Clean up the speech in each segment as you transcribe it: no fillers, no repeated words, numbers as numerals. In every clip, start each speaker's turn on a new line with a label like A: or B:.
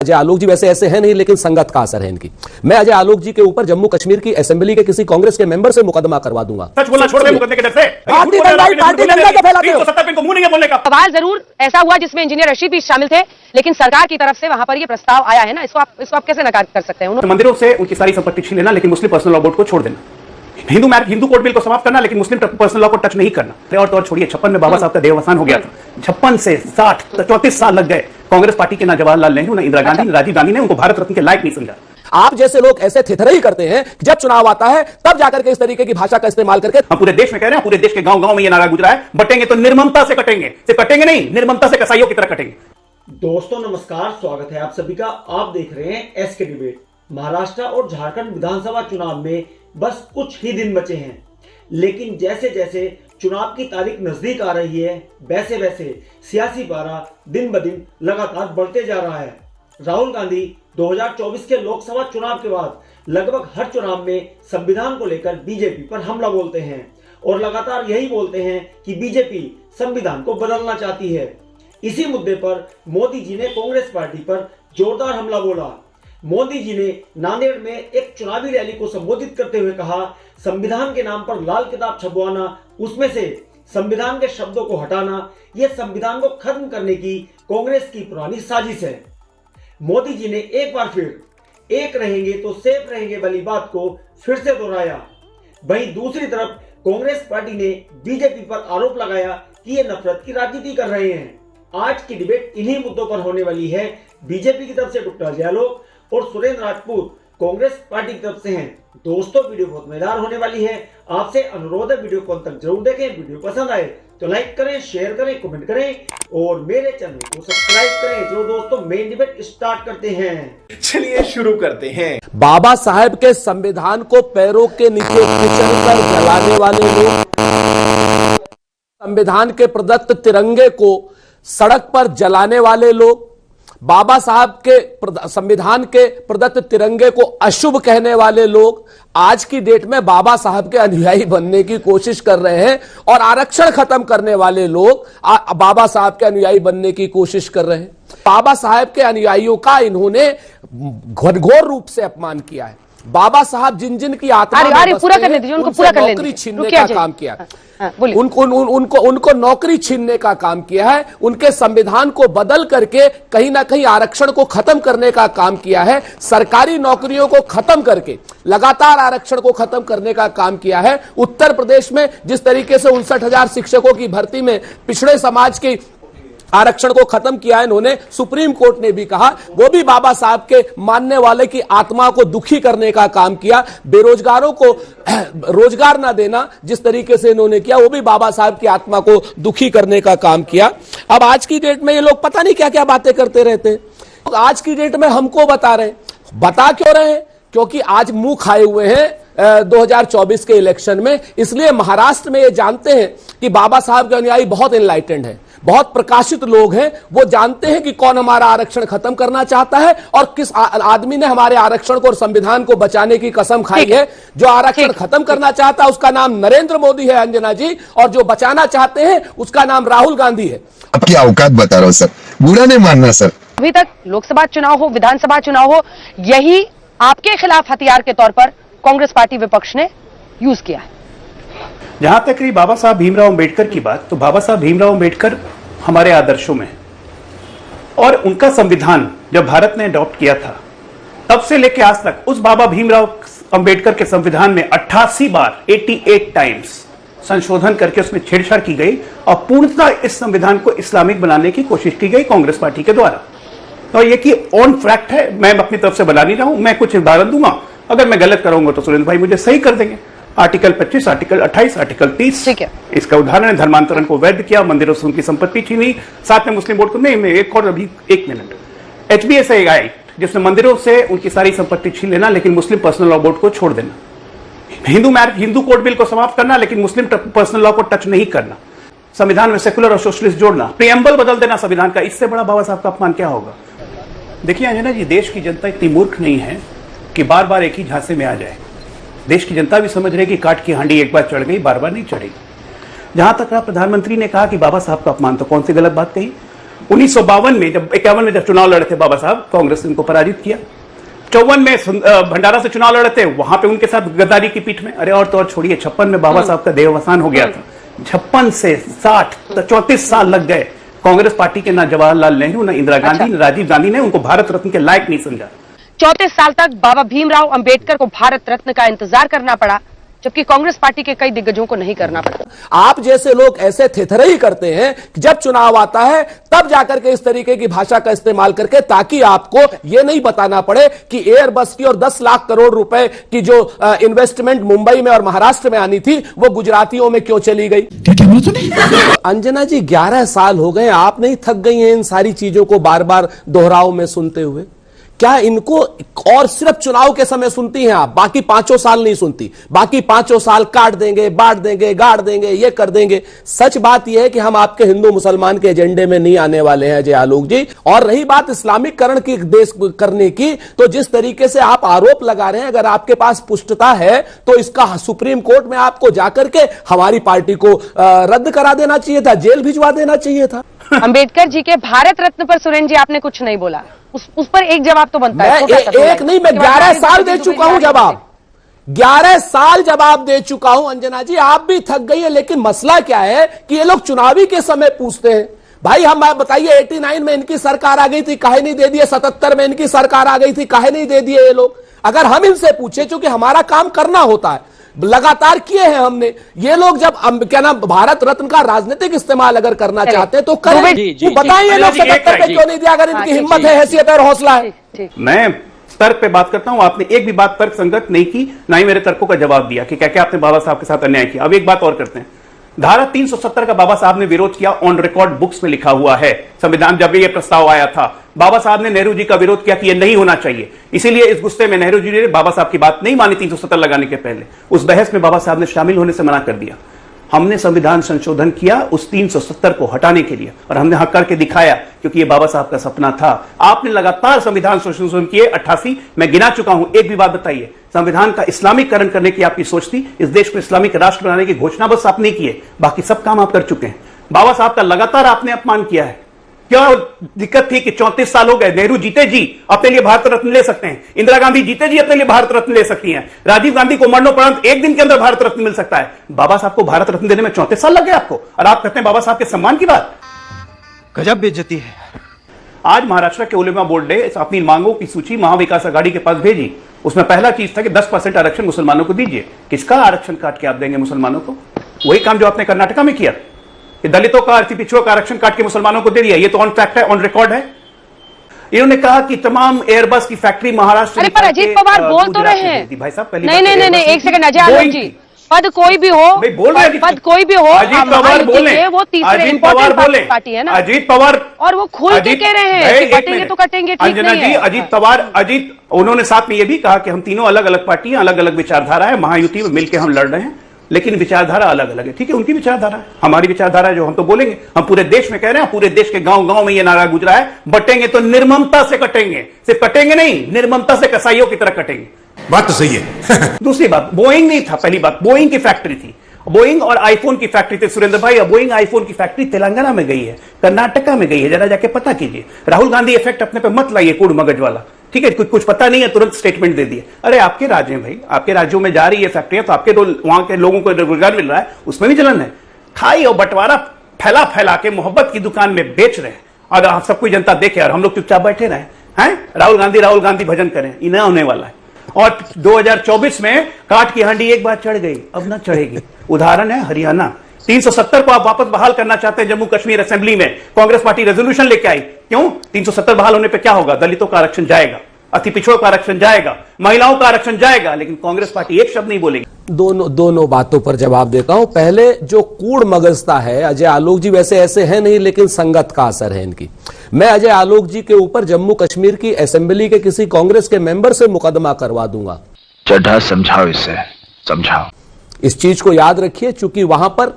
A: अजय आलोक जी वैसे ऐसे हैं नहीं, लेकिन संगत का असर है इनकी। मैं अजय आलोक जी के ऊपर जम्मू कश्मीर की असेंबली के किसी कांग्रेस के मेंबर से मुकदमा करवा दूंगा।
B: सच बोलना छोड़ दे मुकदमे के डर से।
C: सवाल जरूर ऐसा हुआ जिसमें इंजीनियर रशीद भी शामिल थे, लेकिन सरकार की तरफ से वहां पर ये प्रस्ताव आया है ना, इसको आप कैसे नकार कर सकते हैं?
B: मंदिरों से उनकी सारी संपत्ति छीन लेना, लेकिन मुस्लिम पर्सनल लॉ बोर्ड को छोड़ देना। हिंदू कोर्ट बिल को समाप्त करना, लेकिन मुस्लिम पर्सनल लॉ को टच नहीं करना। और तो और छोड़िए, 56 में बाबा साहब का देहावसान हो गया था। 56 से 60 34 साल लग गए। कांग्रेस पार्टी के ना जवाहरलाल नेहरू, ना इंदिरा गांधी, ना राजीव गांधी ने उनको भारत रत्न के लायक नहीं समझा।
A: आप जैसे लोग ऐसे थिथरई करते हैं, जब चुनाव आता है तब जाकर के इस तरीके की भाषा का इस्तेमाल करके।
B: हम पूरे देश में कह रहे हैं, पूरे देश के गांव-गांव में ये नारा गुजरा है, बटेंगे तो निर्ममता से कटेंगे, सिर्फ कटेंगे नहीं, निर्ममता से कसाईयों की तरह कटेंगे।
D: दोस्तों नमस्कार, स्वागत है आप सभी का। आप देख रहे हैं एसके डिबेट। महाराष्ट्र और झारखंड विधानसभा चुनाव में बस कुछ ही दिन बचे हैं, लेकिन जैसे जैसे चुनाव की तारीख नजदीक आ रही है, वैसे वैसे सियासी पारा दिन ब दिन लगातार बढ़ते जा रहा है। राहुल गांधी 2024 के लोकसभा चुनाव के बाद लगभग हर चुनाव में संविधान को लेकर बीजेपी पर हमला बोलते हैं और लगातार यही बोलते हैं कि बीजेपी संविधान को बदलना चाहती है। इसी मुद्दे पर मोदी जी ने कांग्रेस पार्टी पर जोरदार हमला बोला। मोदी जी ने नांदेड़ में एक चुनावी रैली को संबोधित करते हुए कहा, संविधान के नाम पर लाल किताब छपवाना, उसमें से संविधान के शब्दों को हटाना, यह संविधान को खत्म करने की कांग्रेस की पुरानी साजिश है। मोदी जी ने एक बार फिर एक रहेंगे तो सेफ रहेंगे वाली बात को फिर से दोहराया। वहीं दूसरी तरफ कांग्रेस पार्टी ने बीजेपी पर आरोप लगाया कि ये नफरत की राजनीति कर रहे हैं। आज की डिबेट इन्हीं मुद्दों पर होने वाली है। बीजेपी की तरफ से डॉक्टर अजय आलोक और सुरेंद्र राजपूत कांग्रेस पार्टी की तरफ से हैं। दोस्तों वीडियो बहुत मजेदार होने वाली है। आपसे अनुरोध है वीडियो को अंत तक जरूर देखें। वीडियो पसंद आए तो लाइक करें, शेयर करें, कमेंट करें और मेरे चैनल को सब्सक्राइब करें। चलो दोस्तों मेन डिबेट स्टार्ट करते हैं।
E: चलिए शुरू करते हैं।
A: बाबा साहेब के संविधान को पैरों के नीचे कुचलकर जलाने वाले लोग, संविधान के प्रदत्त तिरंगे को सड़क पर जलाने वाले लोग, बाबा साहब के संविधान के प्रदत्त तिरंगे को अशुभ कहने वाले लोग आज की डेट में बाबा साहब के अनुयायी बनने की कोशिश कर रहे हैं और आरक्षण खत्म करने वाले लोग बाबा साहब के अनुयायी बनने की कोशिश कर रहे हैं। बाबा साहब के अनुयायियों का इन्होंने घोर रूप से अपमान किया है। बाबा साहब जिन जिन की आत्मा नौकरी छीनने का काम किया, उनको नौकरी छीनने का काम किया है, उनके संविधान को बदल करके कहीं ना कहीं आरक्षण को खत्म करने का काम किया है, सरकारी नौकरियों को खत्म करके लगातार आरक्षण को खत्म करने का काम किया है। उत्तर प्रदेश में जिस तरीके से 59,000 शिक्षकों की भर्ती में पिछड़े समाज की आरक्षण को खत्म किया इन्होंने, सुप्रीम कोर्ट ने भी कहा, वो भी बाबा साहब के मानने वाले की आत्मा को दुखी करने का काम किया। बेरोजगारों को रोजगार ना देना जिस तरीके से इन्होंने किया, वो भी बाबा साहब की आत्मा को दुखी करने का काम किया। अब आज की डेट में ये लोग पता नहीं क्या क्या बातें करते रहते। आज की डेट में हमको बता क्यों रहे हैं? क्योंकि आज मुंह खाए हुए हैं 2024 के इलेक्शन में। इसलिए महाराष्ट्र में ये जानते हैं कि बाबा साहब के अनुयायी बहुत एनलाइटेंड है, बहुत प्रकाशित लोग हैं। वो जानते हैं कि कौन हमारा आरक्षण खत्म करना चाहता है और किस आदमी ने हमारे आरक्षण को और संविधान को बचाने की कसम खाई है। जो आरक्षण खत्म करना चाहता है उसका नाम नरेंद्र मोदी है, अंजना जी, और जो बचाना चाहते हैं उसका नाम राहुल गांधी है।
E: आपकी औकात बता रहा हूं सर, बुरा नहीं मानना सर।
C: अभी तक लोकसभा चुनाव हो, विधानसभा चुनाव हो, यही आपके खिलाफ हथियार के तौर पर कांग्रेस पार्टी विपक्ष ने यूज किया है।
B: जहां तक रही बाबा साहब भीमराव अंबेडकर की बात, तो बाबा साहब भीमराव अंबेडकर हमारे आदर्शों में, और उनका संविधान जब भारत ने अडॉप्ट किया था तब से लेकर आज तक उस बाबा भीमराव अंबेडकर के संविधान में 88 बार 88 टाइम्स संशोधन करके उसमें छेड़छाड़ की गई और पूर्णतः इस संविधान को इस्लामिक बनाने की कोशिश की गई कांग्रेस पार्टी के द्वारा। तो ये कि ऑन फैक्ट है, मैं अपनी तरफ से बता नहीं रहा हूं। मैं कुछ उदाहरण दूंगा, अगर मैं गलत करूंगा तो सुरेंद्र भाई मुझे सही कर देंगे। आर्टिकल 25, आर्टिकल 28, आर्टिकल 30,
C: ठीक है,
B: इसका उदाहरण है। धर्मांतरण को वैध किया, मंदिरों से उनकी संपत्ति छीनी, साथ में मुस्लिम बोर्ड को नहीं, एक और अभी 1 मिनट, HBS एक्ट जिसमें मंदिरों से उनकी सारी संपत्ति छीन लेना, लेकिन मुस्लिम पर्सनल लॉ बोर्ड को छोड़ देना। हिंदू कोर्ट बिल को समाप्त करना, लेकिन मुस्लिम पर्सनल लॉ को टच नहीं करना। संविधान में सेकुलर और सोशलिस्ट जोड़ना, प्रियम्बल बदल देना संविधान का। इससे बड़ा बाबा साहब का अपमान क्या होगा? देखिए अंजना जी, देश की जनता इतनी मूर्ख नहीं है कि बार बार एक ही झांसे में आ जाए। देश की जनता भी समझ रही कि काट की हांडी एक बार चढ़ गई, बार बार नहीं चढ़ेगी। जहां तक रहा प्रधानमंत्री ने कहा कि बाबा साहब का अपमान, तो कौन सी गलत बात कही? 1952 में जब 51 में जब चुनाव लड़े थे बाबा साहब, कांग्रेस ने उनको पराजित किया। 54 में भंडारा से चुनाव लड़े थे, वहां पे उनके साथ गद्दारी की पीठ में। अरे और तो और छोड़िए, 56 में बाबा साहब का देहावसान हो गया था। 56 से 60 तो 34 साल लग गए। कांग्रेस पार्टी के ना जवाहरलाल नेहरू, ना इंदिरा गांधी, ना राजीव गांधी ने उनको भारत रत्न के लायक नहीं समझा।
C: 34 साल तक बाबा भीमराव अंबेडकर को भारत रत्न का इंतजार करना पड़ा, जबकि कांग्रेस पार्टी के कई दिग्गजों को नहीं करना पड़ा।
A: आप जैसे लोग ऐसे थेथरई करते हैं कि जब चुनाव आता है तब जाकर के इस तरीके की भाषा का इस्तेमाल करके, ताकि आपको यह नहीं बताना पड़े कि एयरबस की और 10 लाख करोड़ रुपए की जो इन्वेस्टमेंट मुंबई में और महाराष्ट्र में आनी थी वो गुजरातियों में क्यों चली गई। अंजना जी 11 साल हो गए, आप नहीं थक गई हैं इन सारी चीजों को बार बार दोहराव में सुनते हुए? क्या इनको और सिर्फ चुनाव के समय सुनती हैं आप, बाकी 5 साल नहीं सुनती? बाकी 5 साल काट देंगे, बांट देंगे, गाड़ देंगे, ये कर देंगे। सच बात यह है कि हम आपके हिंदू मुसलमान के एजेंडे में नहीं आने वाले हैं अजय आलोक जी। और रही बात इस्लामिककरण की देश करने की, तो जिस तरीके से आप आरोप लगा रहे हैं, अगर आपके पास पुष्टता है तो इसका सुप्रीम कोर्ट में आपको जाकर के हमारी पार्टी को रद्द करा देना चाहिए था, जेल भिजवा देना चाहिए था।
C: अंबेडकर जी के भारत रत्न पर सुरेंद्र जी आपने कुछ नहीं बोला, उस पर एक जवाब तो बनता है।
A: एक नहीं, मैं 11 साल दे चुका हूं जवाब, 11 साल जवाब दे चुका हूं। अंजना जी आप भी थक गई है, लेकिन मसला क्या है कि ये लोग चुनावी के समय पूछते हैं। भाई हम बताइए 89 में इनकी सरकार आ गई थी, काहे नहीं दे दिए? 77 में इनकी सरकार आ गई थी, काहे नहीं दे दिए ये लोग? अगर हम इनसे पूछे, चूंकि हमारा काम करना होता है, लगातार किए हैं हमने। ये लोग जब क्या नाम भारत रत्न का राजनीतिक इस्तेमाल अगर करना चाहते हैं तो करें। बताइए लोग 77 पे क्यों नहीं दिया, अगर इनकी हिम्मत है, हैसियत और हौसला है।
B: मैं तर्क पे बात करता हूं, आपने एक भी बात तर्क संगत नहीं की, ना ही मेरे तर्कों का जवाब दिया कि क्या क्या आपने बाबा साहब के साथ अन्याय किया। अब एक बात और करते हैं, धारा 370 का बाबा साहब ने विरोध किया, ऑन रिकॉर्ड बुक्स में लिखा हुआ है। संविधान जब ये प्रस्ताव आया था, बाबा साहब ने नेहरू जी का विरोध किया कि यह नहीं होना चाहिए। इसीलिए इस गुस्से में नेहरू जी ने बाबा साहब की बात नहीं मानी 370 लगाने के पहले। उस बहस में बाबा साहब ने शामिल होने से मना कर दिया। हमने संविधान संशोधन किया उस 370 को हटाने के लिए, और हमने हक करके दिखाया, क्योंकि ये बाबा साहब का सपना था। आपने लगातार संविधान संशोधन किए 88, मैं गिना चुका हूं। एक भी बात बताइए, संविधान का इस्लामीकरण करने की आपकी सोच थी, इस देश को इस्लामिक राष्ट्र बनाने की घोषणा बस आप नहीं किए, बाकी सब काम आप कर चुके हैं। बाबा साहब का लगातार आपने अपमान किया है। क्या दिक्कत थी कि 34 साल हो गए, नेहरू जीते जी अपने लिए भारत रत्न ले सकते हैं, इंदिरा गांधी जीते जी अपने लिए भारत रत्न ले सकती हैं, राजीव गांधी को मरणोपरांत एक दिन के अंदर भारत रत्न मिल सकता है। बाबा साहब को भारत रत्न देने में 34 साल लग गए आपको, और आप कहते हैं बाबा साहब के सम्मान की बात।
F: गजब बेइज्जती है।
B: आज महाराष्ट्र के उलेमा बोर्ड ने अपनी मांगों की सूची महाविकास आघाड़ी के पास भेजी। उसमें पहला चीज था कि 10% आरक्षण मुसलमानों को दीजिए। किसका आरक्षण काट के आप देंगे मुसलमानों को? वही काम जो आपने कर्नाटका में किया, कि दलितों का, अति पिछड़ों का आरक्षण काट के मुसलमानों को दे दिया। ये तो ऑन फैक्ट है, ऑन रिकॉर्ड है। इन्होंने कहा कि तमाम एयरबस की फैक्ट्री महाराष्ट्र।
C: अरे पर अजीत पवार बोल तो रहे हैं।
B: भाई साहब पहले
C: नहीं, एक सेकंड अजय आलोक जी, पद कोई भी हो, पद कोई भी हो,
B: अजीत पवार बोले,
C: वो तीसरे इंपॉर्टेंट पार्टी है ना,
B: अजीत पवार,
C: और वो खुल के कह रहे हैं कि कटेंगे तो कटेंगे, ठीक
B: अंजना
C: नहीं
B: जी,
C: है।
B: अजीत पवार, उन्होंने साथ में ये भी कहा कि हम तीनों अलग अलग पार्टियां, अलग अलग विचारधारा है, महायुति में मिलकर हम लड़ रहे हैं, लेकिन विचारधारा अलग अलग है। ठीक है, उनकी विचारधारा है, हमारी विचारधारा है, जो हम तो बोलेंगे। हम पूरे देश में कह रहे हैं, पूरे देश के गांव गांव में ये नारा गुजरा है, बटेंगे तो निर्ममता से कटेंगे, सिर्फ कटेंगे नहीं, निर्ममता से कसाईयों की तरह कटेंगे।
F: बात तो सही है।
B: दूसरी बात, बोइंग नहीं था। पहली बात, बोइंग की फैक्ट्री थी, बोइंग और आईफोन की फैक्ट्री थी। सुरेंद्र भाई, अब बोइंग आईफोन की फैक्ट्री तेलंगाना में गई है, कर्नाटका में गई है, जरा जाके पता कीजिए। राहुल गांधी इफेक्ट अपने पे मत लाइए, कूड़ मगज वाला। ठीक है, कुछ पता नहीं है, तुरंत स्टेटमेंट दे दिए। अरे आपके राज्य में भाई, आपके राज्यों में जा रही है फैक्ट्रियां, तो आपके वहां के लोगों को रोजगार मिल रहा है, उसमें भी जलन है। खाई और बंटवारा फैला फैला के मोहब्बत की दुकान में बेच रहे हैं, और आप सब कोई जनता देखे और हम लोग चुपचाप बैठे रहे हैं। राहुल गांधी भजन करें, इन्हें होने वाला है। और 2024 में काट की हांडी एक बार चढ़ गई, अब ना चढ़ेगी। उदाहरण है हरियाणा। 370 को आप वापस बहाल करना चाहते हैं जम्मू कश्मीर असेंबली में, कांग्रेस पार्टी रेजोल्यूशन लेके आई। क्यों? 370 बहाल होने पे क्या होगा? दलितों का आरक्षण जाएगा, अति पिछड़ों का आरक्षण जाएगा, महिलाओं का आरक्षण जाएगा, लेकिन कांग्रेस पार्टी एक शब्द नहीं बोलेगी।
A: दोनों बातों पर जवाब देता हूं। पहले जो कूड़ मगजता है, अजय आलोक जी वैसे ऐसे हैं नहीं, लेकिन संगत का असर है इनकी। मैं अजय आलोक जी के ऊपर जम्मू कश्मीर की असेंबली के किसी कांग्रेस के मेंबर से मुकदमा करवा दूंगा।
F: चड्ढा समझाओ, इसे समझाओ।
A: इस चीज को याद रखिए, क्योंकि वहां पर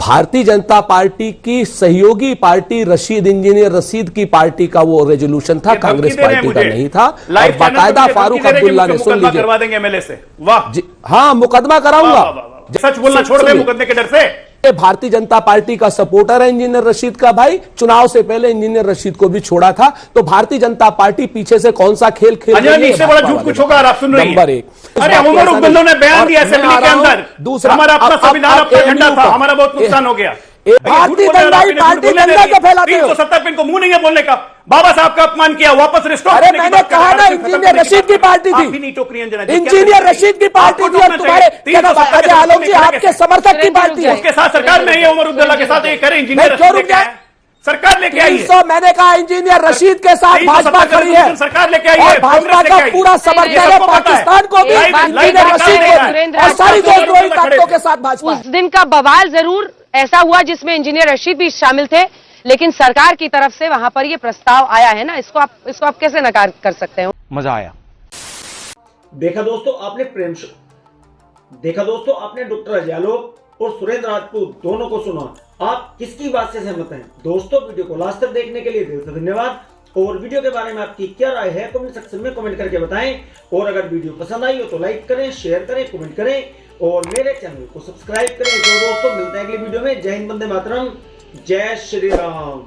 A: भारतीय जनता पार्टी की सहयोगी पार्टी रशीद इंजीनियर रशीद की पार्टी का वो रेजोल्यूशन था, कांग्रेस पार्टी का नहीं था। और बाकायदा फारूक अब्दुल्ला ने, सुन लीजिए,
B: करवा देंगे एमएलए से। वाह,
A: हाँ मुकदमा कराऊंगा।
B: सच बोलना छोड़ दे मुकदमे के डर से।
A: भारतीय जनता पार्टी का सपोर्टर है इंजीनियर रशीद का भाई, चुनाव से पहले इंजीनियर रशीद को भी छोड़ा था। तो भारतीय जनता पार्टी पीछे से कौन सा खेल खेल रही है?
B: इससे बड़ा झूठ कुछ होगा और आप सुन रही हैं।
A: नंबर एक,
B: अरे उमर अब्दुल्ला ने बयान दिया असेंबली के अंदर,
A: दूसरा,
B: हमारा अपना संविधान अपना झंडा था, हमारा बहुत नुकसान हो गया।
A: भारतीय दंगाई पार्टी दंगा को फैलाते हो।
B: 370 को मुंह नहीं है बोलने का। बाबा साहब का अपमान किया, वापस रिस्टोर।
A: अरे मैंने कहा ना इंजीनियर रशीद की पार्टी थी, इंजीनियर रशीद की पार्टी थी और तुम्हारे अजय आलोक जी आपके समर्थक की पार्टी है।
B: उसके साथ सरकार में है, उमर अब्दुल्ला के साथ ये करे इंजीनियर
A: क्यों रुक गया?
B: सरकार लेके आई है।
A: 300 मैंने कहा इंजीनियर रशीद के साथ भाजपा खड़ी है,
B: सरकार लेके आई है,
A: और भाजपा का पूरा समर्थन है पाकिस्तान को भी, इंजीनियर रशीद को भी, और सारी देशद्रोही ताकतों के साथ भाजपा।
C: उस दिन का बवाल जरूर ऐसा हुआ जिसमें इंजीनियर रशीद भी शामिल थे, लेकिन सरकार की तरफ से वहां पर ये प्रस्ताव आया है ना, इसको आप कैसे नकार कर सकते हो?
F: मजा आया।
D: देखा दोस्तों आपने डॉक्टर अजय आलोक और सुरेंद्र राजपूत दोनों को सुना। आप किसकी बात से सहमत हैं? दोस्तों वीडियो को लास्ट तक देखने के लिए दिल से धन्यवाद। और वीडियो के बारे में आपकी क्या राय है कमेंट सेक्शन में कमेंट करके बताएं। और अगर वीडियो पसंद आई हो तो लाइक करें, शेयर करें, कमेंट करें और मेरे चैनल को सब्सक्राइब करें। तो दोस्तों मिलते हैं अगली वीडियो में। जय हिंद, वंदे मातरम, जय श्री राम।